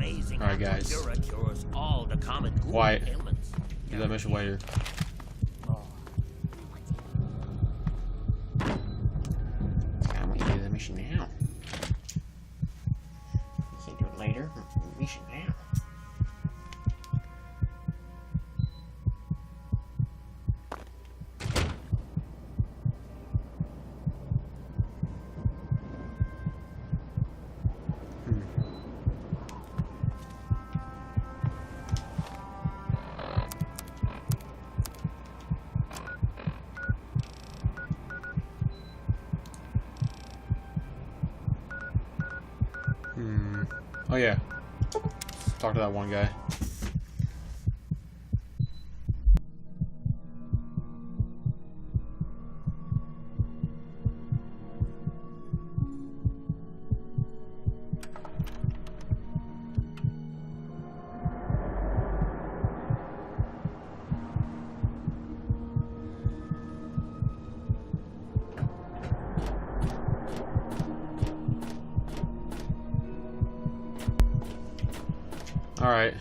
amazing Alright, guys. cures all the common Quiet. ailments. Do that mission later. I'm gonna do the mission now. You can't do it later. Mission now. Oh yeah. Talk to that one guy. All right.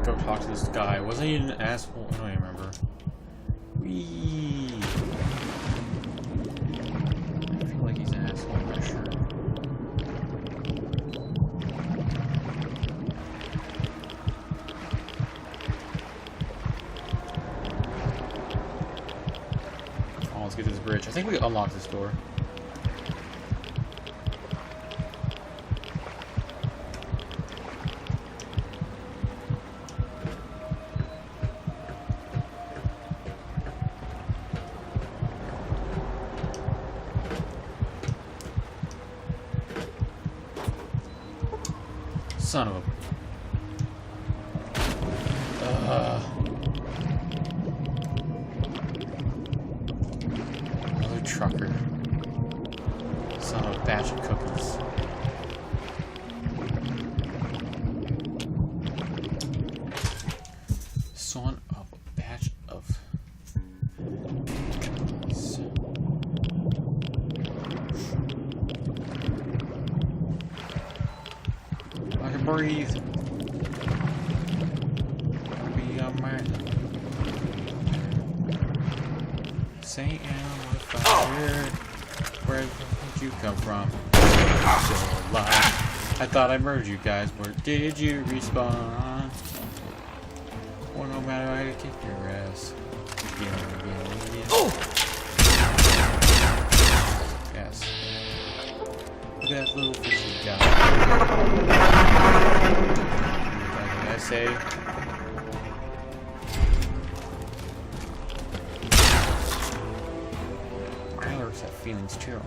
Go talk to this guy. Wasn't he an asshole? I don't even remember. Whee. I feel like he's an asshole, I'm not sure. Let's get this bridge. I think we unlocked this door. Son of a... Trucker. Son of a batch of cookies. Son of a batch of cookies. I can breathe. Be a man. Say where did you come from? Still alive. I thought I murdered you guys. Where did you respawn? Well, no matter how you kick your ass. Again. Oh! Yes. Look at that little fishy guy. What did I say? Have feelings too.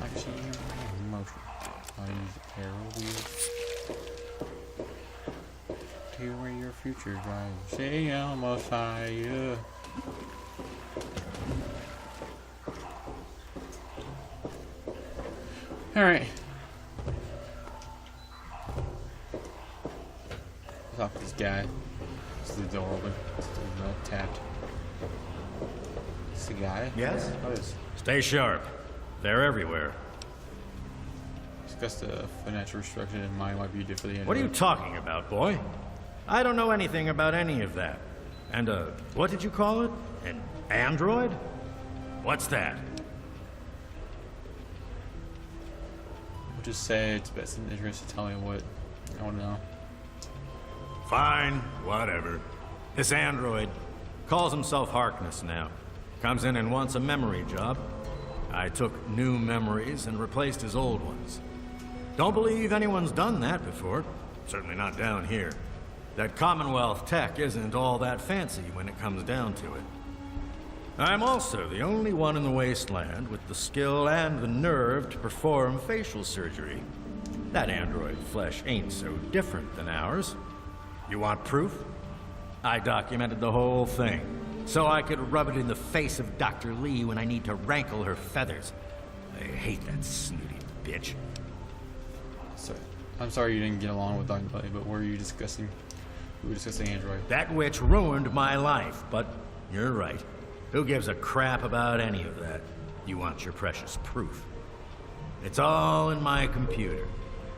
I see emotion. I use arrow wheels to where your future drives. Say almost higher. All right. Talk to this guy. It's the door open. It's not tapped. It's the guy? Yes? What is? Stay sharp. They're everywhere. Discuss the financial restructuring in mind might be good for the end. What are you talking about, boy? I don't know anything about any of that. And, what did you call it? An android? What's that? I'll just say it's best in interest to tell me what I want to know. Fine, whatever. This android calls himself Harkness now. Comes in and wants a memory job. I took new memories and replaced his old ones. Don't believe anyone's done that before. Certainly not down here. That Commonwealth tech isn't all that fancy when it comes down to it. I'm also the only one in the Wasteland with the skill and the nerve to perform facial surgery. That android flesh ain't so different than ours. You want proof? I documented the whole thing, so I could rub it in the face of Dr. Lee when I need to rankle her feathers. I hate that snooty bitch. Sorry. I'm sorry you didn't get along with anybody, but were you discussing? We were discussing Android. That witch ruined my life, but you're right. Who gives a crap about any of that? You want your precious proof. It's all in my computer.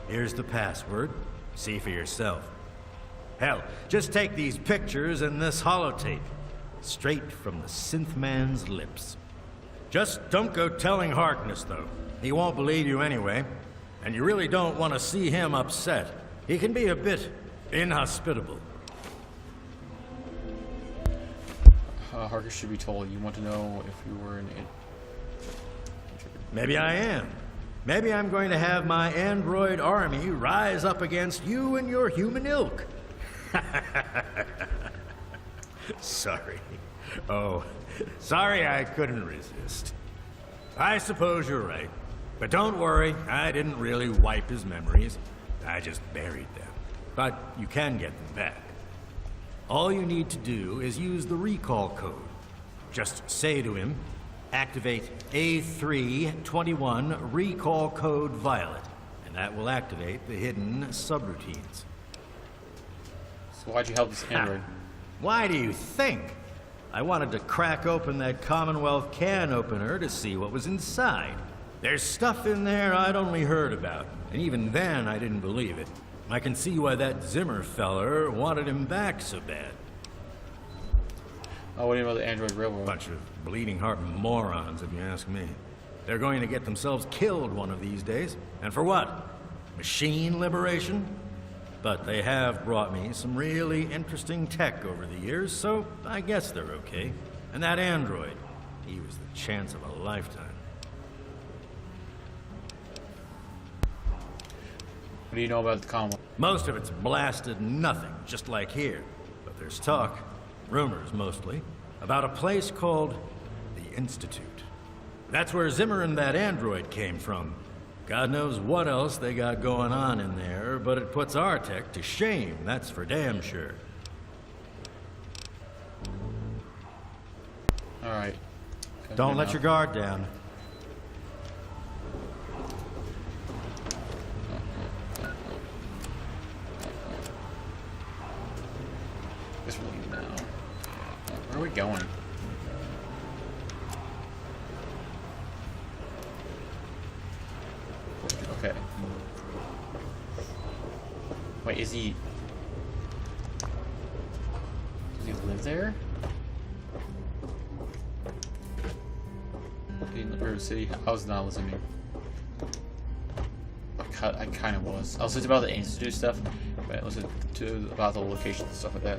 Here's the password. See for yourself. Hell, just take these pictures and this holotape. Straight from the synth man's lips. Just don't go telling Harkness, though. He won't believe you anyway. And you really don't want to see him upset. He can be a bit inhospitable. Harkness should be told. You want to know if you were an... Maybe I am. Maybe I'm going to have my android army rise up against you and your human ilk. Sorry. Oh, sorry I couldn't resist. I suppose you're right. But don't worry, I didn't really wipe his memories. I just buried them. But you can get them back. All you need to do is use the recall code. Just say to him, activate A321 recall code violet, and that will activate the hidden subroutines. So why'd you help this android? Why do you think? I wanted to crack open that Commonwealth can opener to see what was inside. There's stuff in there I'd only heard about, and even then I didn't believe it. I can see why that Zimmer feller wanted him back so bad. Oh, what do you know about the android railroad? Bunch of bleeding heart morons, if you ask me. They're going to get themselves killed one of these days. And for what? Machine liberation? But they have brought me some really interesting tech over the years, so I guess they're okay. And that android, he was the chance of a lifetime. What do you know about the Commonwealth? Most of it's blasted nothing, just like here. But there's talk, rumors mostly, about a place called the Institute. That's where Zimmer and that android came from. God knows what else they got going on in there, but it puts our tech to shame, that's for damn sure. Alright. Don't let your guard down. Guess we're leaving now. Where are we going? Okay. Wait, is he... Does he live there? In the River City? I was not listening. I kind of was. I was listening about the Institute stuff, but I listened to about the locations and stuff like that.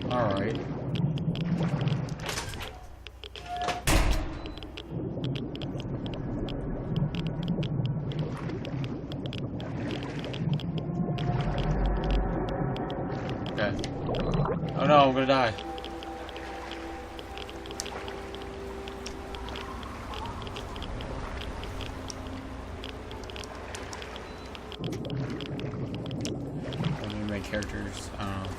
Alright. Okay. Oh no, I'm gonna die. One of my characters, I don't know.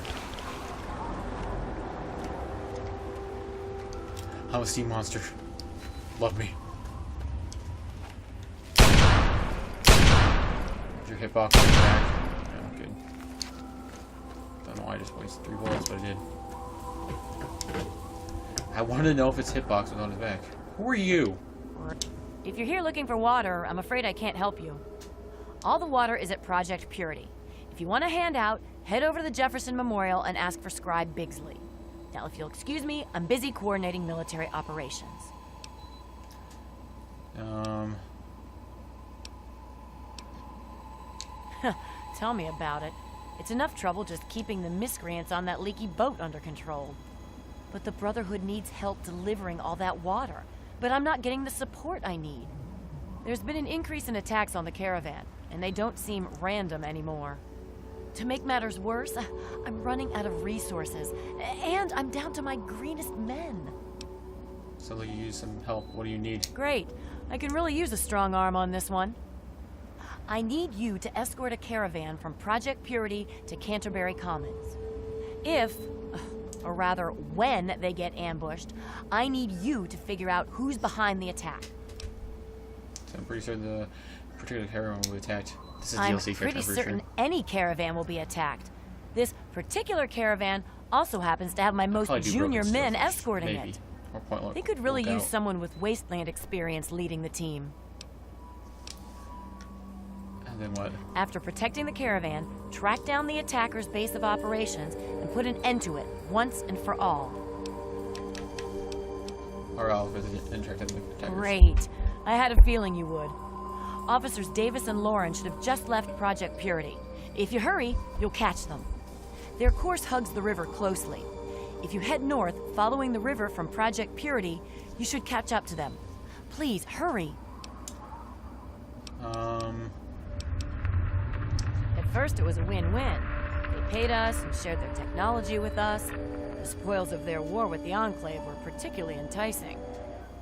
I'm a sea monster. Love me. Your hitbox is back. Yeah, good. Don't know why I just wasted 3 bullets, but I did. I wanted to know if its hitbox was on his back. Who are you? If you're here looking for water, I'm afraid I can't help you. All the water is at Project Purity. If you want a handout, head over to the Jefferson Memorial and ask for Scribe Bigsley. Now, if you'll excuse me, I'm busy coordinating military operations. Tell me about it. It's enough trouble just keeping the miscreants on that leaky boat under control. But the Brotherhood needs help delivering all that water. But I'm not getting the support I need. There's been an increase in attacks on the caravan, and they don't seem random anymore. To make matters worse, I'm running out of resources, and I'm down to my greenest men. So you use some help. What do you need? Great. I can really use a strong arm on this one. I need you to escort a caravan from Project Purity to Canterbury Commons. If, or rather when they get ambushed, I need you to figure out who's behind the attack. So I'm pretty sure the particular caravan will be attacked. This is I'm DLC pretty character, certain any caravan will be attacked. This particular caravan also happens to have my most Probably do junior broken men surface, escorting maybe. it. Or point They could really look use out. someone with Wasteland experience leading the team. And then what? After protecting the caravan, track down the attacker's base of operations and put an end to it once and for all. Or I'll visit and track down the attackers. Great. I had a feeling you would. Officers Davis and Lauren should have just left Project Purity. If you hurry, you'll catch them. Their course hugs the river closely. If you head north, following the river from Project Purity, you should catch up to them. Please, hurry. At first, it was a win-win. They paid us and shared their technology with us. The spoils of their war with the Enclave were particularly enticing.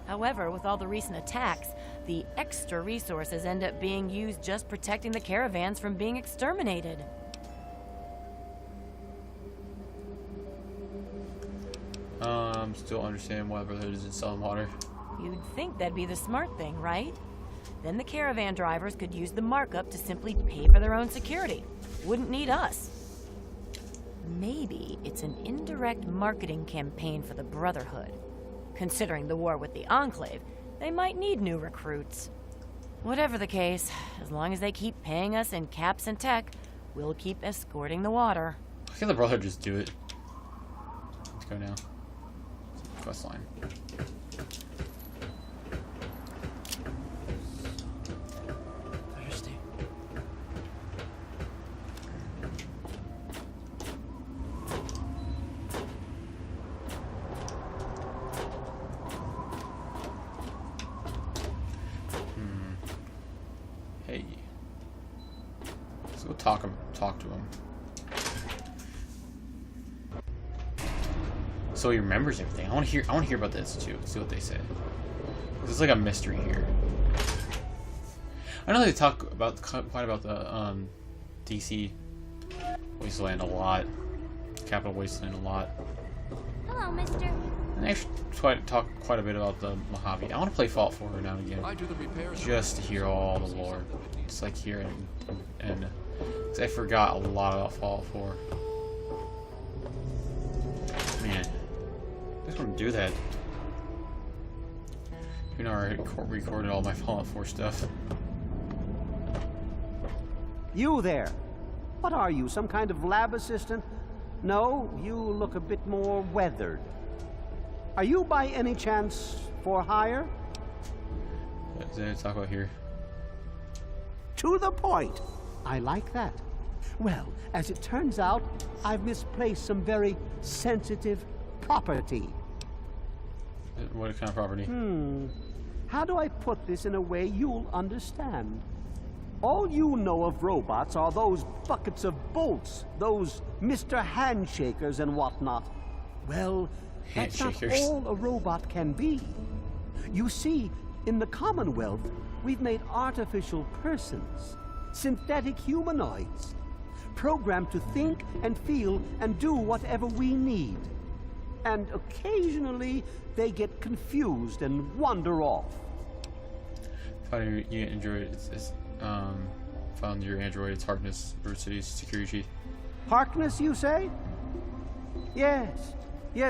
However, with all the recent attacks, the extra resources end up being used just protecting the caravans from being exterminated. Still understand why Brotherhood isn't selling water. You'd think that'd be the smart thing, right? Then the caravan drivers could use the markup to simply pay for their own security. Wouldn't need us. Maybe it's an indirect marketing campaign for the Brotherhood. Considering the war with the Enclave, they might need new recruits. Whatever the case, as long as they keep paying us in caps and tech, we'll keep escorting the water. Why can't the Brotherhood just do it? Let's go now. Quest line. Thirsty. Hey. Let's go talk to him. So he remembers everything. I want to hear about this too. See what they say. There's like a mystery here. I know they talk about quite about the DC Wasteland a lot, Capital Wasteland a lot. Hello, mister. And they actually talk quite a bit about the Mojave. I want to play Fallout 4 every now and again, just to hear all the lore. Just like hear it, and 'cause I forgot a lot about Fallout 4. Man, I just want to do that. You know, I recorded all my Fallout 4 stuff. You there. What are you, some kind of lab assistant? No, you look a bit more weathered. Are you by any chance for hire? What did I talk about here? To the point. I like that. Well, as it turns out, I've misplaced some very sensitive property. What kind of property? How do I put this in a way you'll understand? All you know of robots are those buckets of bolts, those Mr. Handshakers and whatnot. Well, that's not Handshakers. all a robot can be. You see, in the Commonwealth, we've made artificial persons, synthetic humanoids, programmed to think and feel and do whatever we need. And occasionally, they get confused and wander off. Found your Android. Found your android's hardness versus security. Harkness, you say? Yes,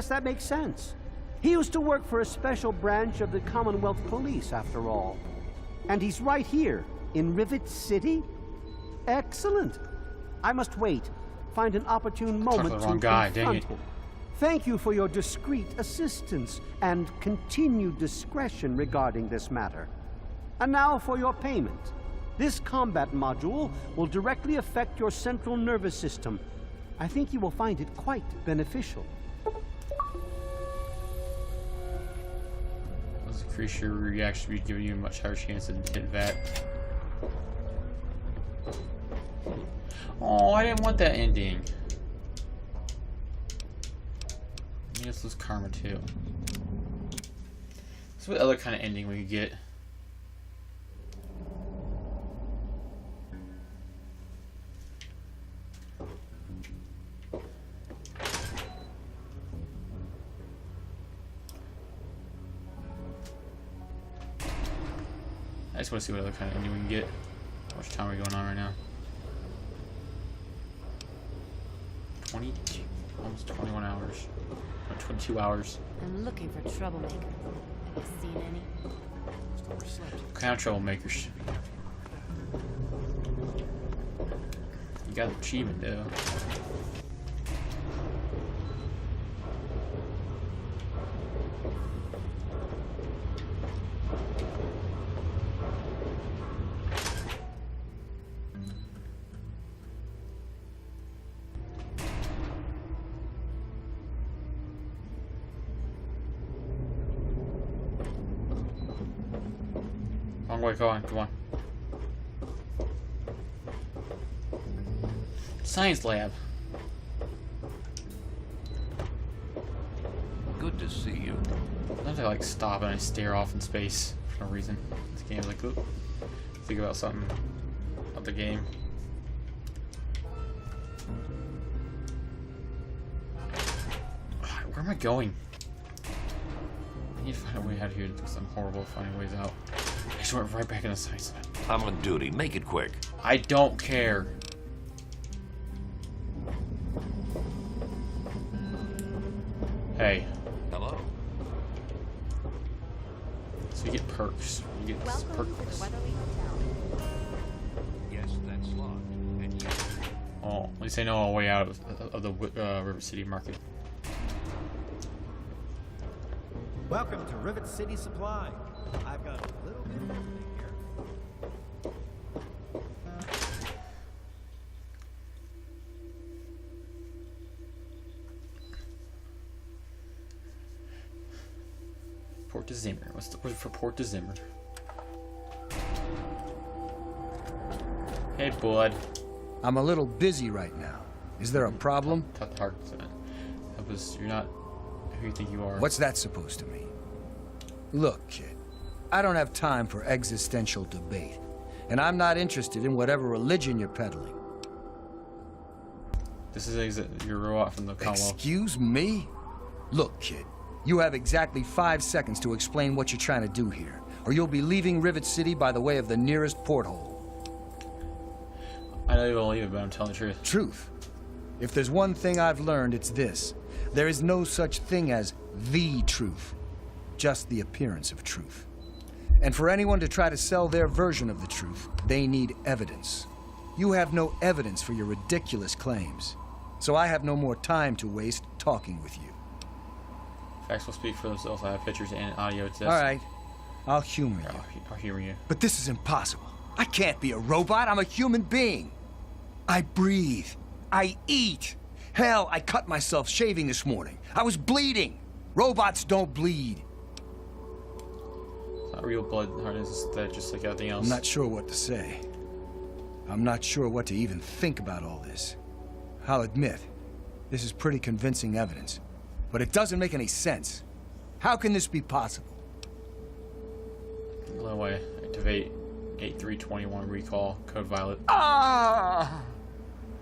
that makes sense. He used to work for a special branch of the Commonwealth Police, after all. And he's right here, in Rivet City? Excellent. I must wait. Find an opportune moment the to wrong guy, dang confront it. him. Thank you for your discreet assistance and continued discretion regarding this matter. And now for your payment. This combat module will directly affect your central nervous system. I think you will find it quite beneficial. What's This creature reaction will be giving you a much higher chance to hit VAT. Oh, I didn't want that ending. This was karma too. So what other kind of ending we could get? I just want to see what other kind of ending we can get. How much time are we going on right now? 22, almost 21 hours. 22 hours. I'm looking for troublemakers. Seen any? What kind of troublemakers? You got an achievement though. Long way, go on, come on. Science lab. Good to see you. Sometimes I like stop and I stare off in space for no reason. This game's like, oop, think about something about the game. Where am I going? I need to find a way out of here because I'm horrible at finding ways out. I just went right back in the science lab. I'm on duty. Make it quick. I don't care. Hey. Hello? So you get perks. You get perks. Yes, that's locked. And you... Oh, at least I know a way out of the River City Market. Welcome to Rivet City Supply. I've got a little bit of everything here. Port to Zimmer. What's the word for Port to Zimmer? Hey, bud. I'm a little busy right now. Is there a problem? Cut the heart. That was. You're not who you think you are. What's that supposed to mean? Look, kid. I don't have time for existential debate. And I'm not interested in whatever religion you're peddling. This is your robot from the Commonwealth. Excuse me? Look, kid. You have exactly 5 seconds to explain what you're trying to do here, or you'll be leaving Rivet City by the way of the nearest porthole. I know you're gonna leave it, but I'm telling the truth. Truth. If there's one thing I've learned, it's this. There is no such thing as the truth. Just the appearance of truth. And for anyone to try to sell their version of the truth, they need evidence. You have no evidence for your ridiculous claims. So I have no more time to waste talking with you. Facts will speak for themselves. I have pictures and audio tests. All right. I'll humor you. I'll humor you. But this is impossible. I can't be a robot. I'm a human being. I breathe. I eat. Hell, I cut myself shaving this morning. I was bleeding. Robots don't bleed. It's not real blood hardness, that just like everything else. I'm not sure what to say. I'm not sure what to even think about all this. I'll admit, this is pretty convincing evidence. But it doesn't make any sense. How can this be possible? No way. Activate 8321 recall. Code Violet. Ah!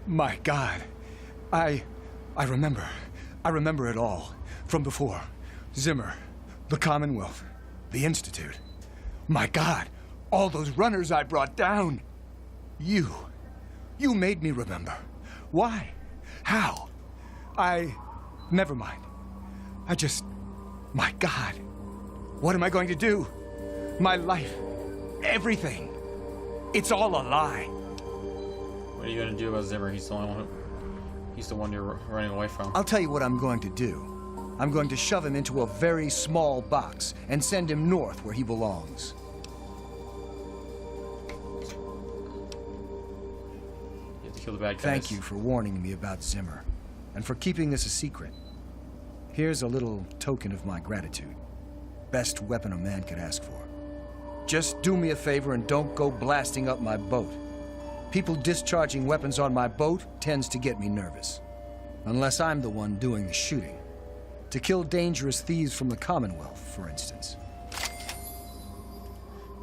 My God. I remember. I remember it all. From before. Zimmer. The Commonwealth. The Institute. My God. All those runners I brought down. You made me remember. Why? How? Never mind. My God. What am I going to do? My life. Everything. It's all a lie. What are you gonna do about Zimmer? He's the one you're running away from. I'll tell you what I'm going to do. I'm going to shove him into a very small box and send him north where he belongs. You have to kill the bad guys. Thank you for warning me about Zimmer, and for keeping this a secret. Here's a little token of my gratitude. best weapon a man could ask for. Just do me a favor and don't go blasting up my boat. People discharging weapons on my boat tends to get me nervous. Unless I'm the one doing the shooting. To kill dangerous thieves from the Commonwealth, for instance.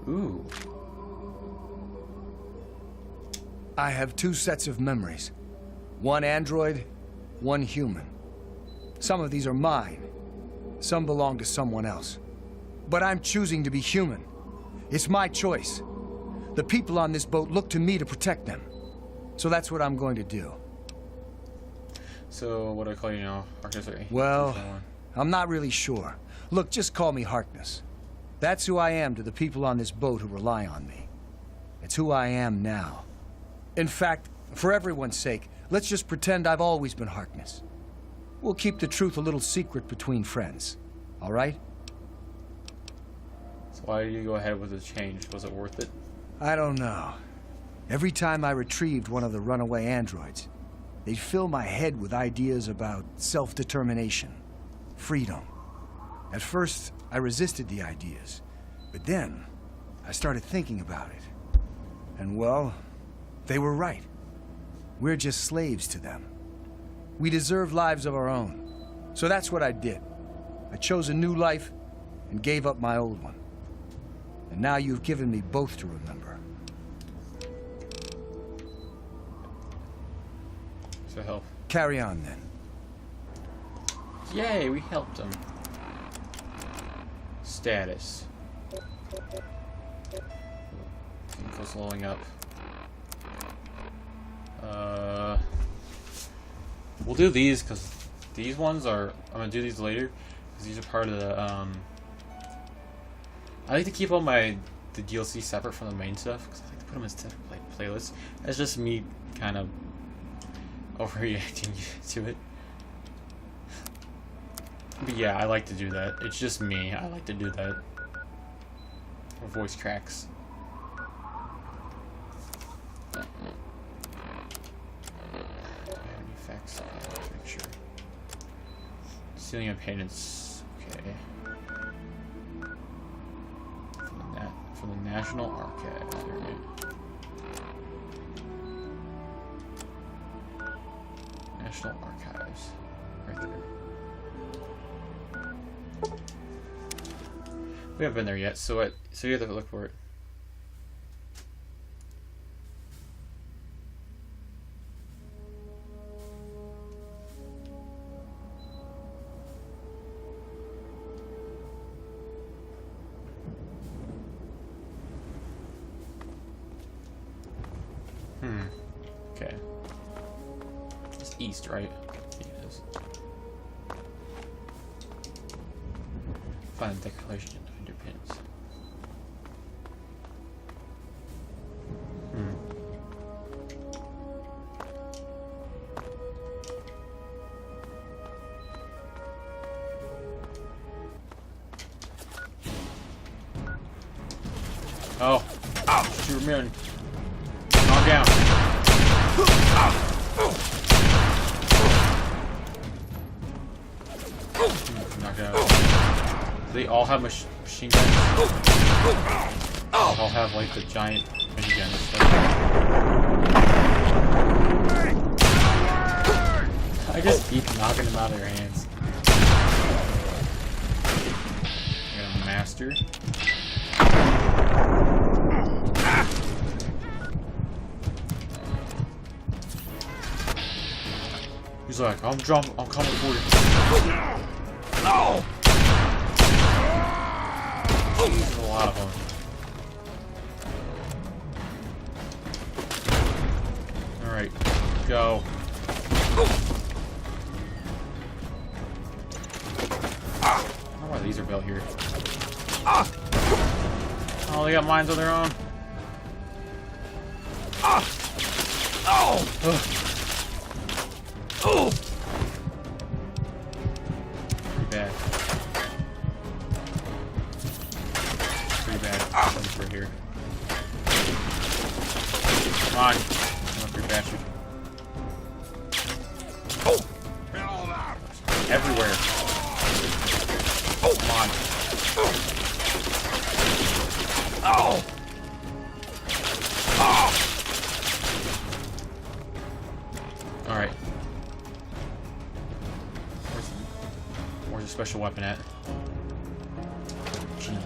Ooh. I have 2 sets of memories. One android, one human. Some of these are mine. Some belong to someone else. But I'm choosing to be human. It's my choice. The people on this boat look to me to protect them. So that's what I'm going to do. So, what do I call you now? Harkness or Well, I'm not really sure. Look, just call me Harkness. That's who I am to the people on this boat who rely on me. It's who I am now. In fact, for everyone's sake, let's just pretend I've always been Harkness. We'll keep the truth a little secret between friends. All right? So why did you go ahead with the change? Was it worth it? I don't know. Every time I retrieved one of the runaway androids, they'd fill my head with ideas about self-determination, freedom. At first, I resisted the ideas, but then I started thinking about it. And well, they were right. We're just slaves to them. We deserve lives of our own. So that's what I did. I chose a new life and gave up my old one. And now you've given me both to remember. So help. Carry on then. Yay, we helped him. Status. Info's slowing up. We'll do these because these ones are. I'm gonna do these later because these are part of the. I like to keep all the DLC separate from the main stuff because I like to put them in separate playlists. That's just me kind of overreacting to it. But yeah, I like to do that. It's just me. I like to do that. Or voice cracks. Effects. Make sure. Stealing of payments. Okay. From the National Archives. Alright. National Archives. Right there. We haven't been there yet, so you have to look for it. Okay. It's east, right? Yeah, it is. Find the declaration underpins. Oh. Shoot me in. Calm down. Knock it out. Do they all have machine guns? They all have like the giant machine gun stuff. I just keep knocking them out of their hands. I got a master. He's like, I'm coming for you. No! There's a lot of them. Alright, go. I don't know why these are built here. Oh, they got mines of their own. Pretty bad. Pretty bad. Something for here. Come on. Come up, you bastard. Everywhere. Come on. Alright. Where's the special weapon at? Gee.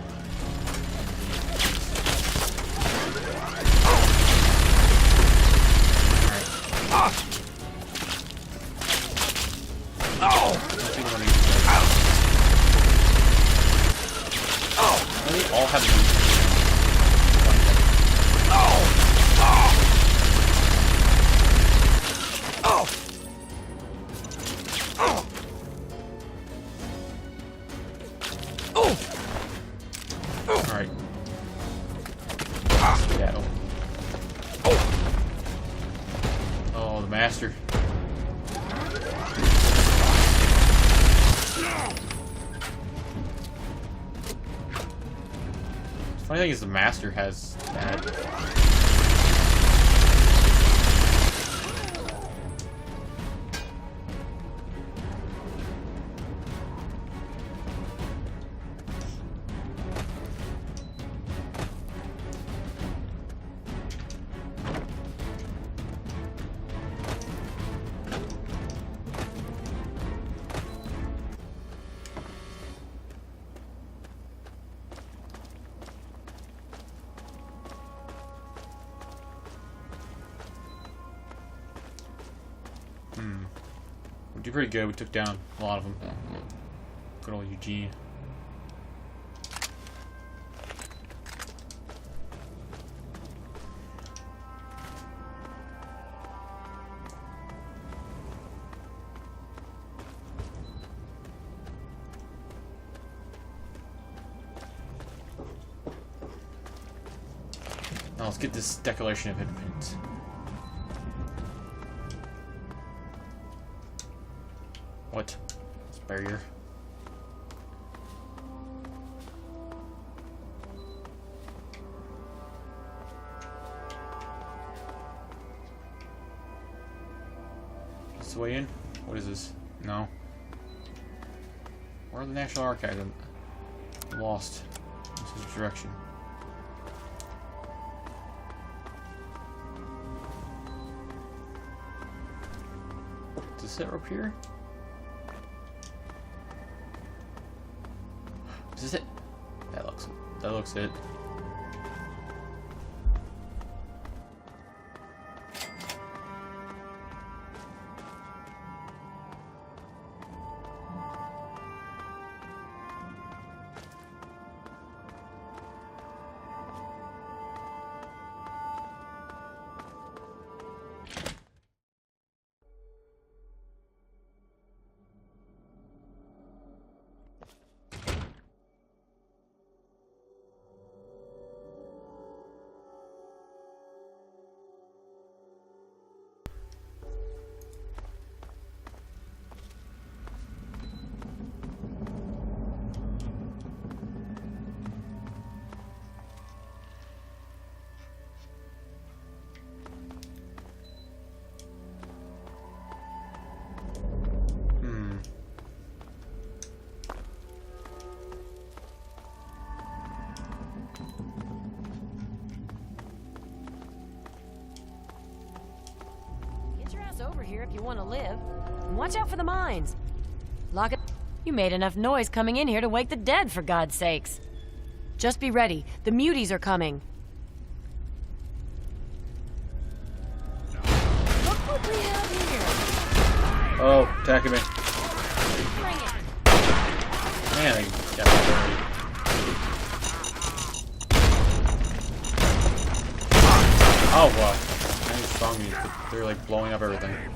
They all have Alright. Skedaddle. Oh, the master. Funny thing is the master has that. We did pretty good. We took down a lot of them. Good old Eugene. Now let's get this Declaration of Independence. What? It's a barrier. Is this the way in? What is this? No. Where are the National Archives? I'm lost. This is direction. Does it up here? Is this it? That looks it. Over here if you want to live. And watch out for the mines. Lock it. You made enough noise coming in here to wake the dead, for God's sakes. Just be ready. The muties are coming. Look what we have here. Oh, attacking me. Bring it. Man, they got that already. Oh, wow. I just saw me, but they're like blowing up everything. Hang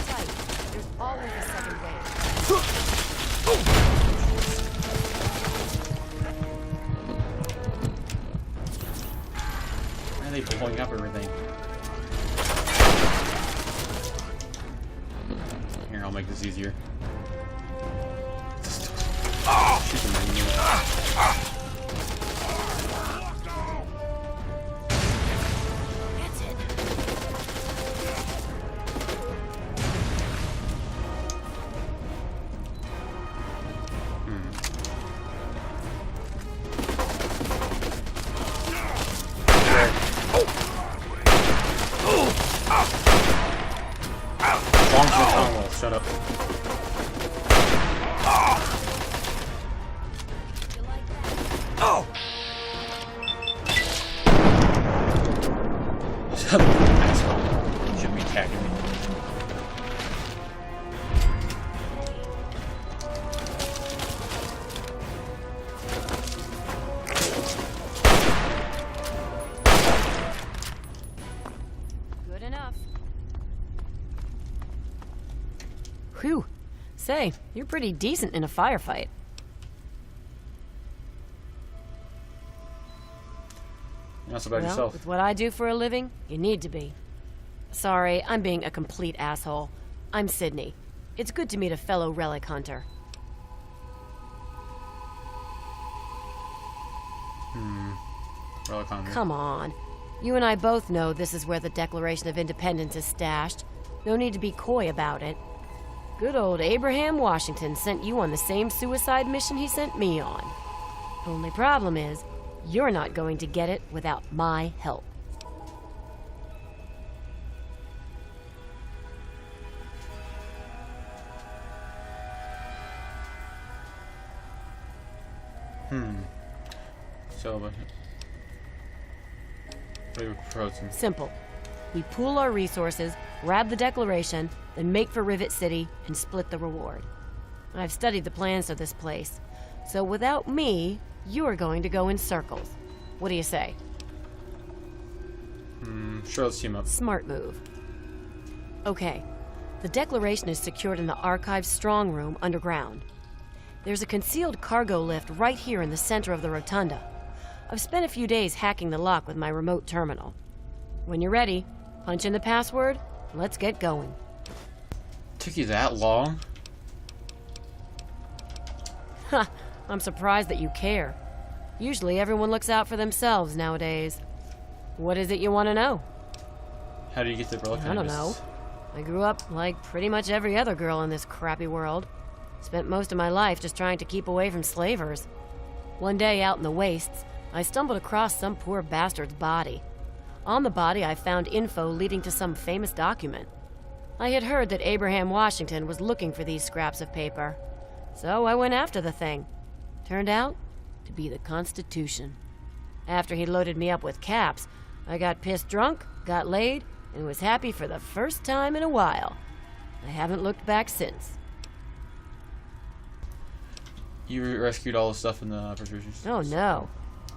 tight. There's always a second wave. Why are they blowing up everything? Here, I'll make this easier. Shoot them anyway. Belongs to the Commonwealth. Shut up. Oh! Shut up, asshole. You shouldn't be attacking me. Good enough. Whew. Say, you're pretty decent in a firefight. That's about Well, yourself. with what I do for a living, you need to be. Sorry, I'm being a complete asshole. I'm Sydney. It's good to meet a fellow relic hunter. Relic Hunter. Come on. You and I both know this is where the Declaration of Independence is stashed. No need to be coy about it. Good old Abraham Washington sent you on the same suicide mission he sent me on. Only problem is, you're not going to get it without my help. So, what are you proposing? Simple. We pool our resources, grab the Declaration, then make for Rivet City and split the reward. I've studied the plans of this place, so without me, you're going to go in circles. What do you say? Sure, let's team up. Smart move. Okay, the Declaration is secured in the Archive's strong room underground. There's a concealed cargo lift right here in the center of the rotunda. I've spent a few days hacking the lock with my remote terminal. When you're ready, punch in the password, and let's get going. Took you that long? Ha! I'm surprised that you care. Usually everyone looks out for themselves nowadays. What is it you want to know? How do you get the relic? I don't know. I grew up like pretty much every other girl in this crappy world. Spent most of my life just trying to keep away from slavers. One day out in the wastes, I stumbled across some poor bastard's body. On the body, I found info leading to some famous document. I had heard that Abraham Washington was looking for these scraps of paper. So I went after the thing. Turned out to be the Constitution. After he loaded me up with caps, I got pissed drunk, got laid, and was happy for the first time in a while. I haven't looked back since. You rescued all the stuff in the Patricians? Oh no.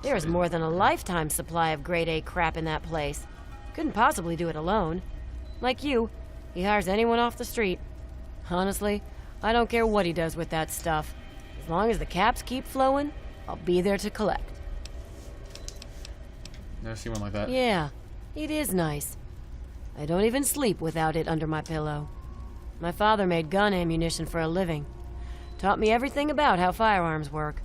There's more than a lifetime supply of grade A crap in that place. Couldn't possibly do it alone. Like you, he hires anyone off the street. Honestly, I don't care what he does with that stuff. As long as the caps keep flowing, I'll be there to collect. Never seen one like that. Yeah, it is nice. I don't even sleep without it under my pillow. My father made gun ammunition for a living. Taught me everything about how firearms work.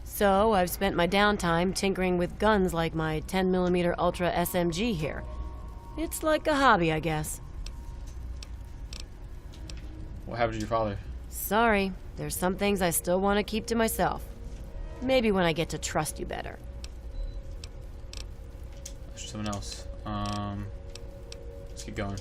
So I've spent my downtime tinkering with guns like my 10mm Ultra SMG here. It's like a hobby, I guess. What happened to your father? Sorry, there's some things I still want to keep to myself. Maybe when I get to trust you better. Let's do something else. Let's keep going.